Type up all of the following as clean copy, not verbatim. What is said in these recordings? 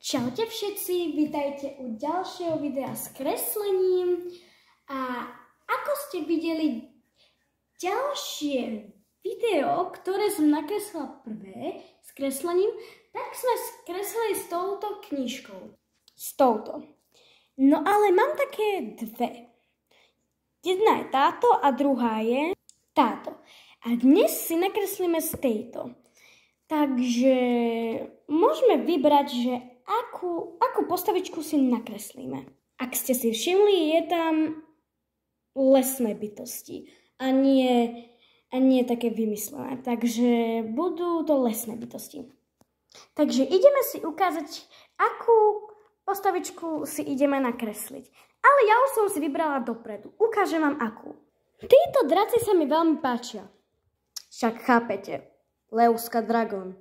Čaute všetci, vítajte u ďalšieho videa s kreslením a ako ste videli ďalšie video, ktoré som nakreslila prvé s kreslením, tak sme skreslili s touto knižkou. S touto. No ale mám také dve. Jedna je táto a druhá je táto. A dnes si nakreslíme z tejto. Takže môžeme vybrať, že akú postavičku si nakreslíme. Ak ste si všimli, je tam lesné bytosti a nie také vymyslené. Takže budú to lesné bytosti. Takže ideme si ukázať, akú postavičku si ideme nakresliť. Ale ja už som si vybrala dopredu. Ukážem vám akú. Títo draci sa mi veľmi páčia. Však chápete, Leuska Dragon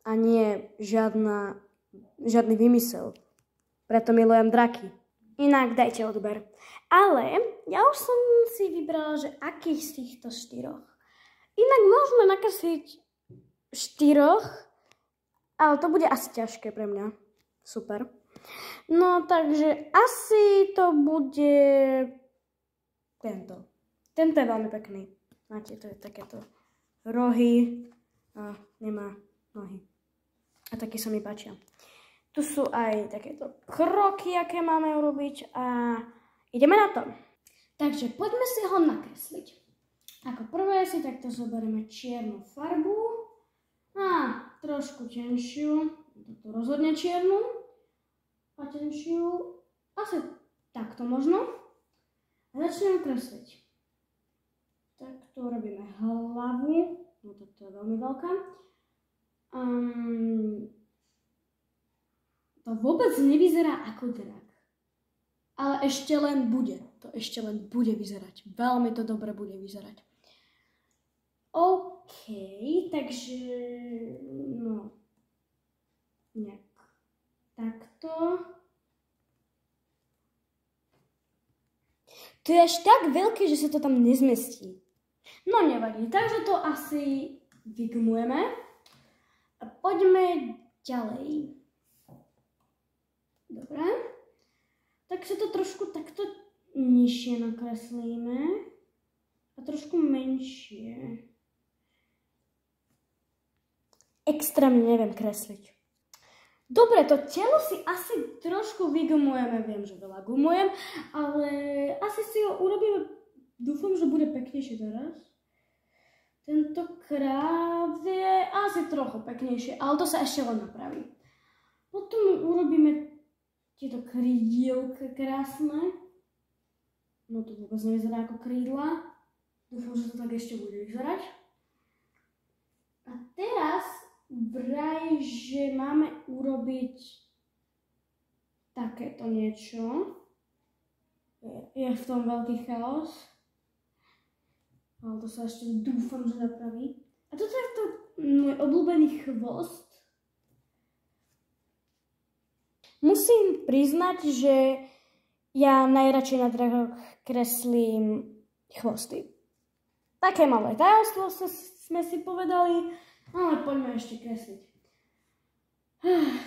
a nie žiadny vymysel. Preto milujem draky. Inak dajte odber. Ale ja už som si vybrala, že akých z týchto štyroch. Inak môžeme nakresliť štyroch, ale to bude asi ťažké pre mňa. Super. No takže asi to bude tento. Tento je veľmi pekný. Máte, to je takéto rohy a nemá nohy. A taký sa mi páčia. Tu sú aj takéto kroky, aké máme urobiť a ideme na to. Takže poďme si ho nakresliť. Ako prvé si takto zoberieme čiernu farbu a trošku tenšiu, toto rozhodne čiernu a tenšiu, asi takto možno. A začneme kresliť. Takto robíme hlavu, no toto je veľmi veľká. To vôbec nevyzerá ako drak. Ale ešte len bude. To ešte len bude vyzerať. Veľmi to dobre bude vyzerať. OK, takže no nejak takto. To je až tak veľké, že sa to tam nezmestí. No nevadí, takže to asi vygumujeme. A poďme ďalej. Dobre. Tak sa to trošku takto nižšie nakreslíme. A trošku menšie. Extrémne neviem kresliť. Dobre, to telo si asi trošku vygumujeme. Viem, že veľa gumujem, ale asi si ho urobíme. Dúfam, že bude peknejšie teraz. Tentokrát je asi trochu peknejšie, ale to sa ešte len napraví. Potom urobíme tieto krídielka krásne. No to vôbec nevyzerá ako krídla. Dúfam, že to tak ešte bude vyzerať. A teraz vraj, že máme urobiť takéto niečo. Je v tom veľký chaos. Ale to sa ešte dúfam, že napraví. A toto je to môj obľúbený chvost. Musím priznať, že ja najradšej na drakoch kreslím chvosty. Také malé tajomstvo sme si povedali, ale poďme ešte kresliť.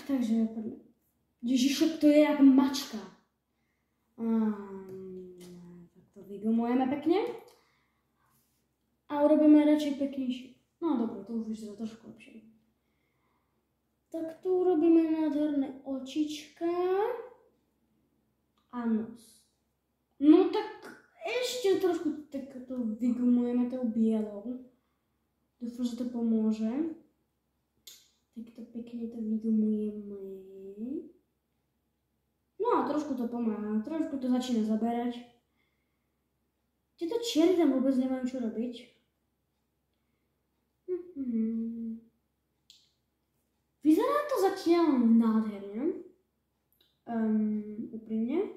Takže poďme. Ježišok, to je jak mačka. Tak to vygumujeme pekne. A urobíme radšej peknejšie. No dobre, to už vyzerá trošku lepšie. Tak tu urobíme nádherné očička a nos. No tak ešte trošku takto vygumujeme tou bielou. Dúfam, že to pomôže. Takto pekne to vygumujeme. No a trošku to pomáha, trošku to začína zaberať. Tieto čiery tam vôbec nemajú čo robiť. Vyzerá to zatiaľ nádherne. Úprimne.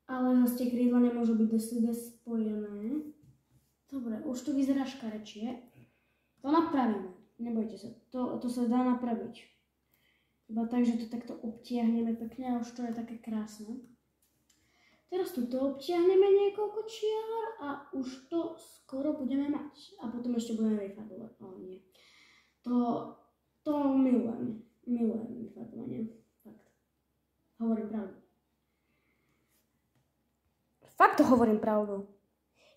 Ale zase tie krídla nemôžu byť do sebe spojené. Dobre, už to vyzerá škarečie. To napravíme. Nebojte sa, to sa dá napraviť. Iba tak, že to takto obtiahneme pekne a už to je také krásne. Teraz tuto obtiahneme niekoľko čiar a už to skoro budeme mať. A potom ešte budeme vyfarbovať. Ale nie. To milujem. fakt to hovorím pravdu.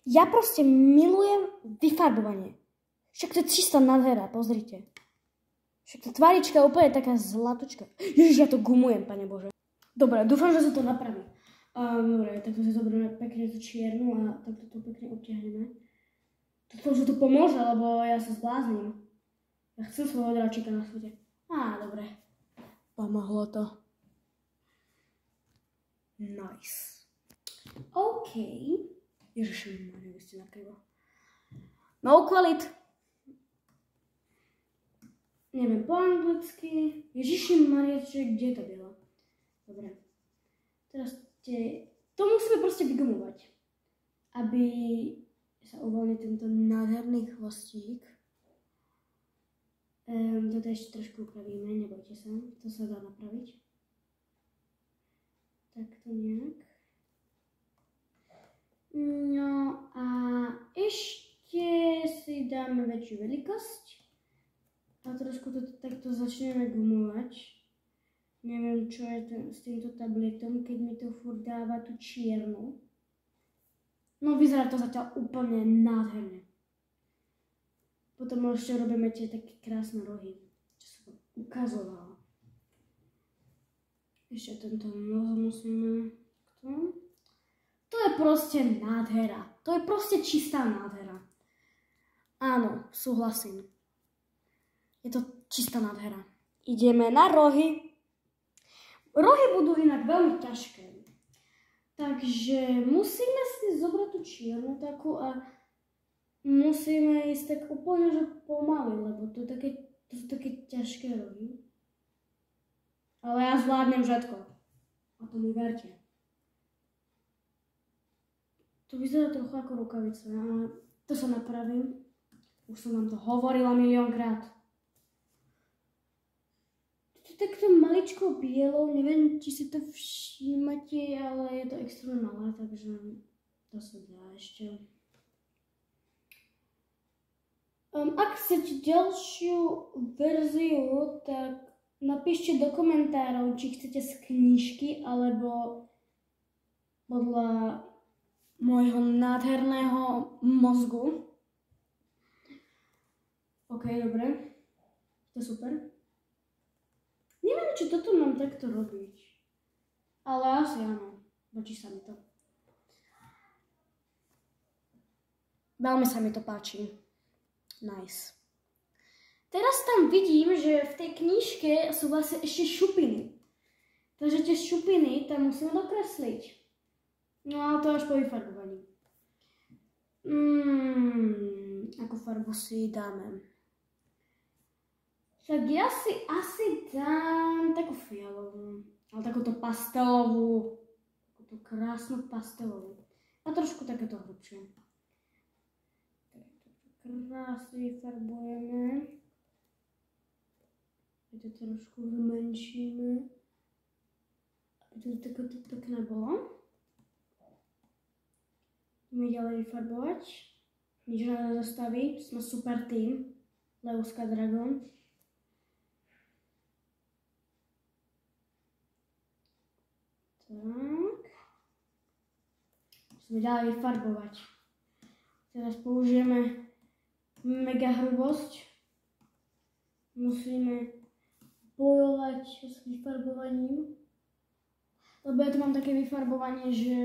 Ja proste milujem vyfarbovanie. Však to je čistá nádhera, pozrite. Však tá tvárička je úplne taká zlatučka. Ježiš, ja to gumujem, Pane Bože. Dobre, dúfam, že sa to napraví. Dobre, takto si zoberieme pekne tú čiernu a takto to pekne obtiahneme. Dúfam, že to pomôže, lebo ja sa zblázním. Ja chcem svojho dráčika na svete. Dobre. Pomohlo to. Nice. OK. Ježiši, vy ste nakrivo. No quality. Neviem po anglicky. Ježiši Mariače, kde to bylo? Dobre. Teraz to musíme proste vygumovať. Aby sa uvoľnil tento nádherný chvostík. Toto ešte trošku upravíme, nebojte sa. To sa dá napraviť. Takto nejak. No a ešte si dáme väčšiu veľkosť. A trošku to takto začneme gumovať. Neviem, čo je s týmto tabletom, keď mi to furt dáva tú čiernu. No vyzerá to zatiaľ úplne nádherne. Potom ešte robíme tie také krásne rohy, čo som ukazovala. Ešte tento nos musíme... To je proste nádhera. To je proste čistá nádhera. Áno, súhlasím. Je to čistá nádhera. Ideme na rohy. Rohy budú inak veľmi ťažké. Takže musíme si zobrať tú čiernu takú a musíme ísť tak úplne, že pomaly, lebo to sú také ťažké rohy. Ale ja zvládnem všetko. A to mi verte. To vyzerá trochu ako rukavica, ale to sa napravím. Už som vám to hovorila miliónkrát. To je takto maličko bielo, neviem, či si to všímate, ale je to extrémne malé, takže to sa dá ešte. Ak chcete ďalšiu verziu, tak napíšte do komentárov, či chcete z knižky, alebo podľa môjho nádherného mozgu. OK, dobre. To je super. Neviem, či toto mám takto robiť. Ale asi áno. Páči sa mi to. Veľmi sa mi to páči. Nice. Teraz tam vidím, že v tej knižke sú vlastne ešte šupiny. Takže tie šupiny tam musíme dokresliť. No ale to až po vyfarbovaní. Ako farbu si dáme? Tak ja si asi dám takú fialovú. Ale takúto pastelovú. Takúto krásnu pastelovú. A trošku takéto hrubšie. Krásne vyfarbujeme. A to trošku zmenšíme. Aby to takéto pekné bolo. Ideme ďalej vyfarbovať. Nič nás nezastaví. Sme super tým. Leuska Dragon. Tak. Musíme ďalej vyfarbovať. Teraz použijeme mega hrubosť. Musíme bojovať s vyfarbovaním. Lebo ja tu mám také vyfarbovanie, že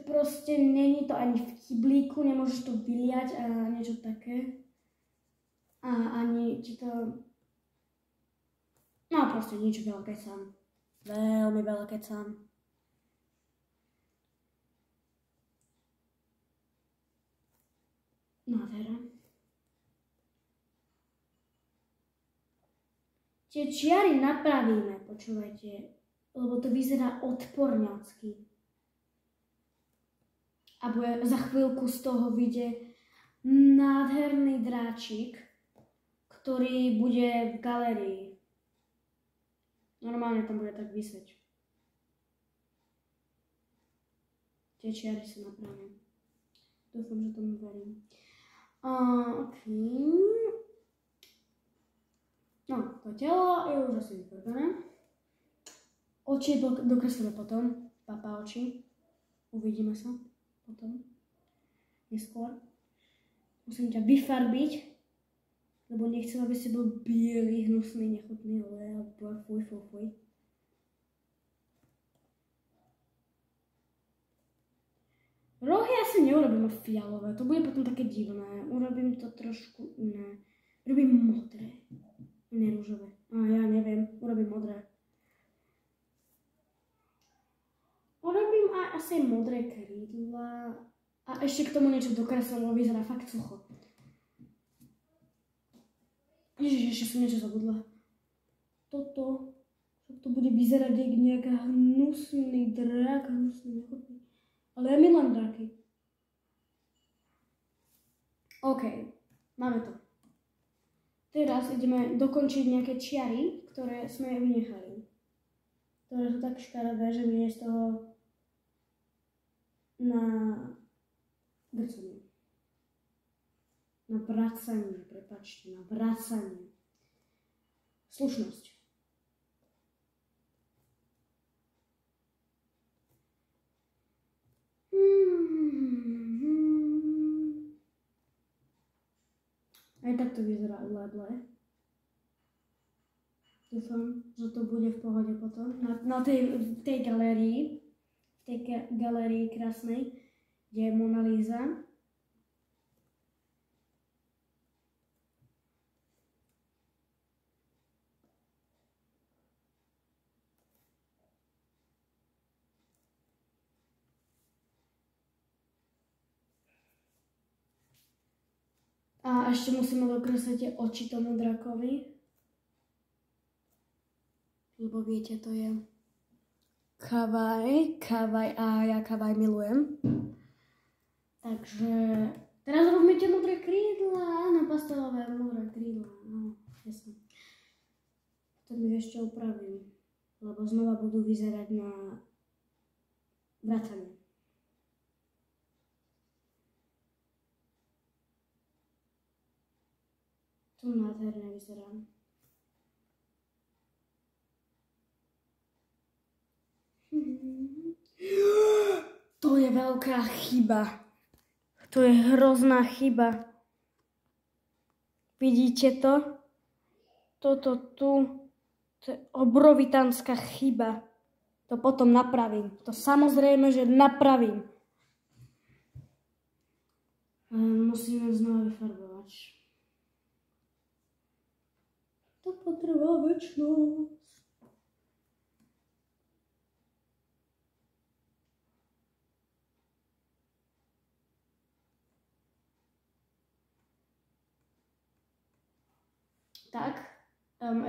proste není to ani v kyblíku, nemôžeš to vyliať a niečo také. A ani ti to... No proste nič, veľa kecam. Veľmi veľa kecam. Nádhera. Tie čiary napravíme, počúvajte, lebo to vyzerá odporňacky. A za chvíľku z toho vyjde nádherný dráčik, ktorý bude v galérii. Normálne tam bude tak vysieť. Tie čiary sa napravím. Dúfam, že tomu verím. OK. No, to telo je už asi vyfarbené. Oči dokreslíme potom. Papa oči. Uvidíme sa potom. Neskôr. Musím ťa vyfarbiť, lebo nechcem, aby si bol biely, hnusný, nechutný, ale fuj. Rohy asi neurobím fialové, to bude potom také divné. Urobím to trošku iné. Urobím modré, nie rúžové. Ja neviem, urobím modré. Urobím aj asi modré krídla. A ešte k tomu niečo dokreslím, lebo vyzerá fakt sucho. Ježiš, ešte som niečo zabudla. Toto bude vyzerať jak nejaká hnusný drak, hnusný nechutný. Ale ja milujem draky. OK, máme to. Teraz ideme dokončiť nejaké čiary, ktoré sme vynechali. Ktoré sú tak škaredé, že mi je z toho na grcanie. Na vracanie, prepáčte, na vracanie. Slušnosť. Aj tak to vyzerá uledle. Dúfam, že to bude v pohode potom. Na tej galérii, krásnej, kde je Mona Lisa. A ešte musíme dokresliť oči tomu drakovi. Lebo viete, to je kavaj a ja kavaj milujem. Takže teraz robíme tie modré krídla, áno, pastelové modré krídla, no, jasne. Potom ich ešte upravím, lebo znova budú vyzerať na vracanie. To nádherne vyzerá. To je veľká chyba. To je hrozná chyba. Vidíte to? Toto tu, to je obrovitánska chyba. To potom napravím. To samozrejme, že napravím. Musíme znova vyfarbovať. To potrvá večnosť. Tak,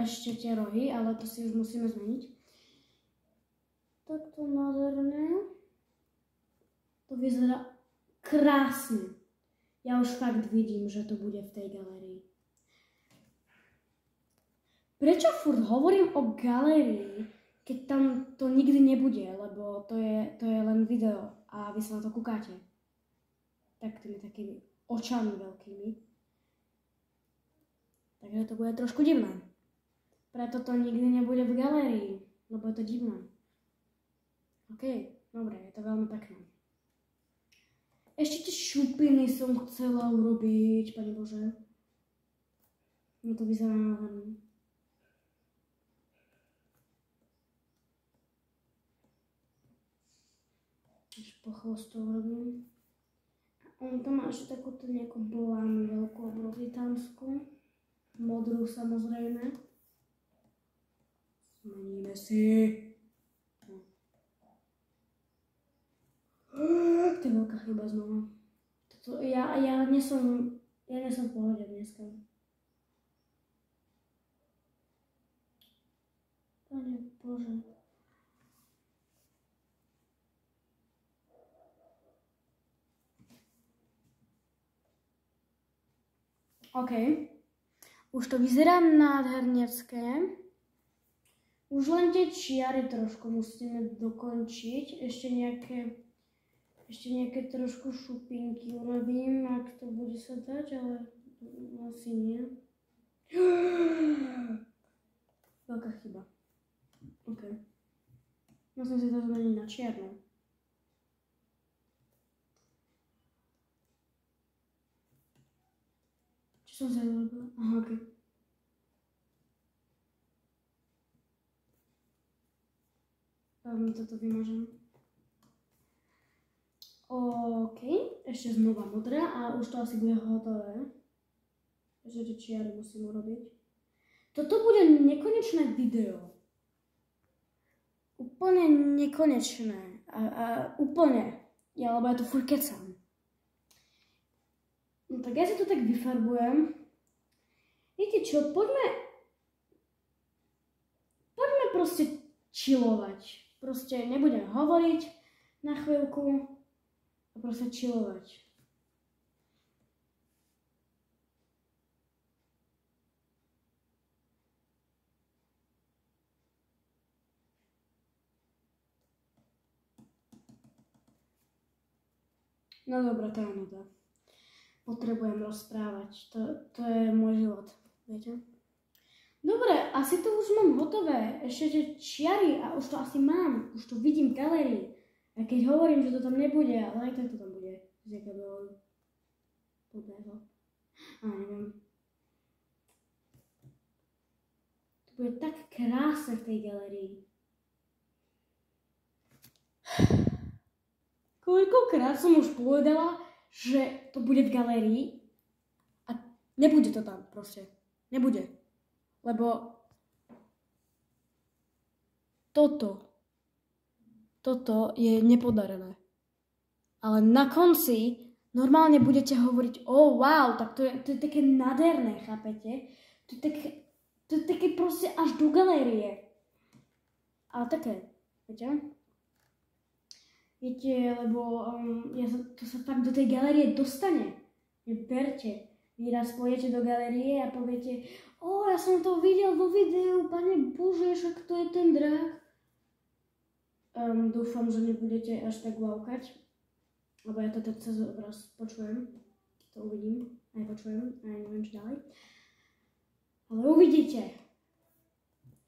ešte tie rohy, ale to si už musíme zmeniť. Takto nádherné. To vyzerá krásne. Ja už fakt vidím, že to bude v tej galérii. Prečo furt hovorím o galérii, keď tam to nikdy nebude, lebo to je len video a vy sa na to kúkáte. Tak tými takými očami veľkými. Takže to bude trošku divné. Preto to nikdy nebude v galérii, lebo je to divné. OK, dobre, je to veľmi pekné. Ešte tie šupiny som chcela urobiť, Pane Bože. No to vyzerá nádherné. Až po chvostu urobím. A on tam má ešte takúto nejakú blánu veľkú obrovitánsku. Modrú samozrejme. Zmeníme si. To je veľká chyba znova. Ja nie som v pohode dneska. Pane Bože. OK. Už to vyzerá nádhernecké. Už len tie čiary trošku musíme dokončiť. Ešte nejaké trošku šupinky urobím, ak to bude sa dať, ale asi nie. Veľká chyba. OK. No Musím si to zmeniť na čierno. Čo som sa robila? Aha, okej. Toto vymažem. OK, ešte znova modrá a už to asi bude hotové. Ešte tie čiary musím urobiť. Toto bude nekonečné video. Úplne nekonečné. Úplne. Lebo ja to furt kecam. No tak ja si to tak vyfarbujem. Viete čo, poďme proste chillovať. Proste nebudem hovoriť na chvíľku a proste chillovať. No dobre, to je nuda. Potrebujem rozprávať. To je môj život, viete? Dobre, asi to už mám hotové. Ešte tie čiary a už to asi mám. Už to vidím v galérii. A keď hovorím, že to tam nebude, ale aj tak to tam bude. Z jakého dôvodu. Podného. Neviem. To bude tak krásne v tej galérii. Koľkokrát som už povedala, že to bude v galérii a nebude to tam proste. Nebude. Lebo toto je nepodarené. Ale na konci normálne budete hovoriť, wow, tak to je také nádherné, chápete? To je také proste až do galérie. Ale také, viete? Viete, lebo to sa fakt do tej galérie dostane. Verte. Vy raz pôjdete do galérie a poviete, ja som to videl vo videu, Pane Bože, však to je ten drak. Dúfam, že nebudete až tak wow-kať, lebo ja to tak cez obraz počujem, to uvidím, aj počujem, aj neviem čo ďalej. Ale uvidíte,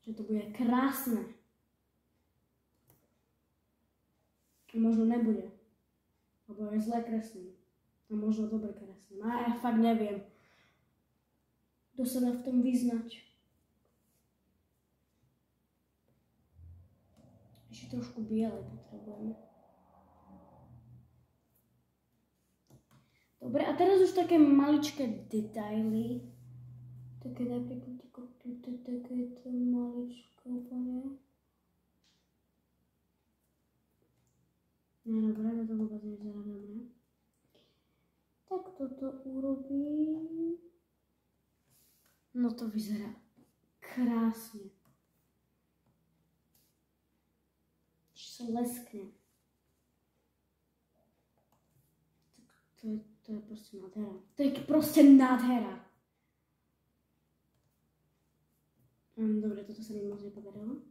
že to bude krásne. A možno nebude, lebo je zle kreslím. A možno dobre kreslím. A ja fakt neviem. Kto sa dá v tom vyznať? Ešte trošku bielej potrebujeme. Dobre, a teraz už také maličké detaily. Také napríklad takéto maličko úplne. No dobre, to vôbec nevyzerá dobre. Tak toto urobím. No to vyzerá krásne. Či sa leskne. To je proste nádhera. To je proste nádhera. Dobre, toto sa mi moc nepodarilo.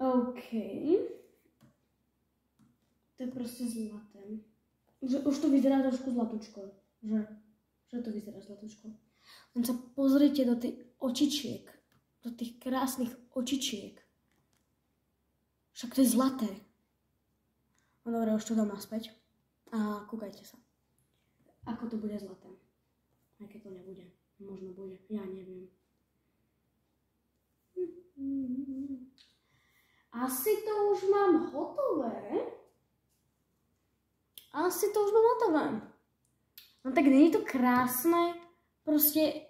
OK. To je proste zlaté. Už to vyzerá trošku zlatúčko. Že to vyzerá zlatúčko. Len sa pozrite do tých očičiek. Do tých krásnych očičiek. Však to je zlaté. No dobre, už to dám naspäť. A kúkajte sa. Ako to bude zlaté. Aj keď to nebude. Možno bude. Ja neviem. Asi to už mám hotové. No tak nie je to krásne? Proste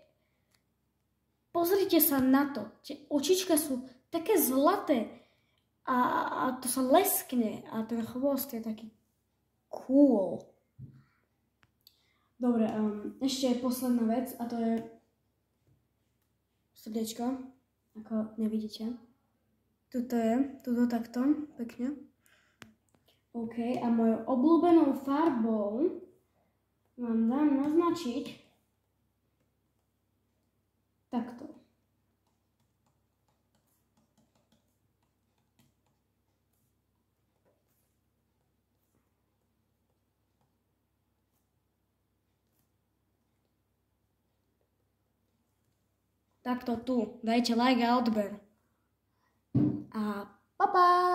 pozrite sa na to. Tie očička sú také zlaté a to sa leskne a ten chvost je taký cool. Dobre, ešte posledná vec a to je srdiečko, ako nevidíte. Tuto takto, pekne. OK, a mojou obľúbenou farbou vám dám naznačiť takto. takto tu. Dajte like a odber. A pa pa!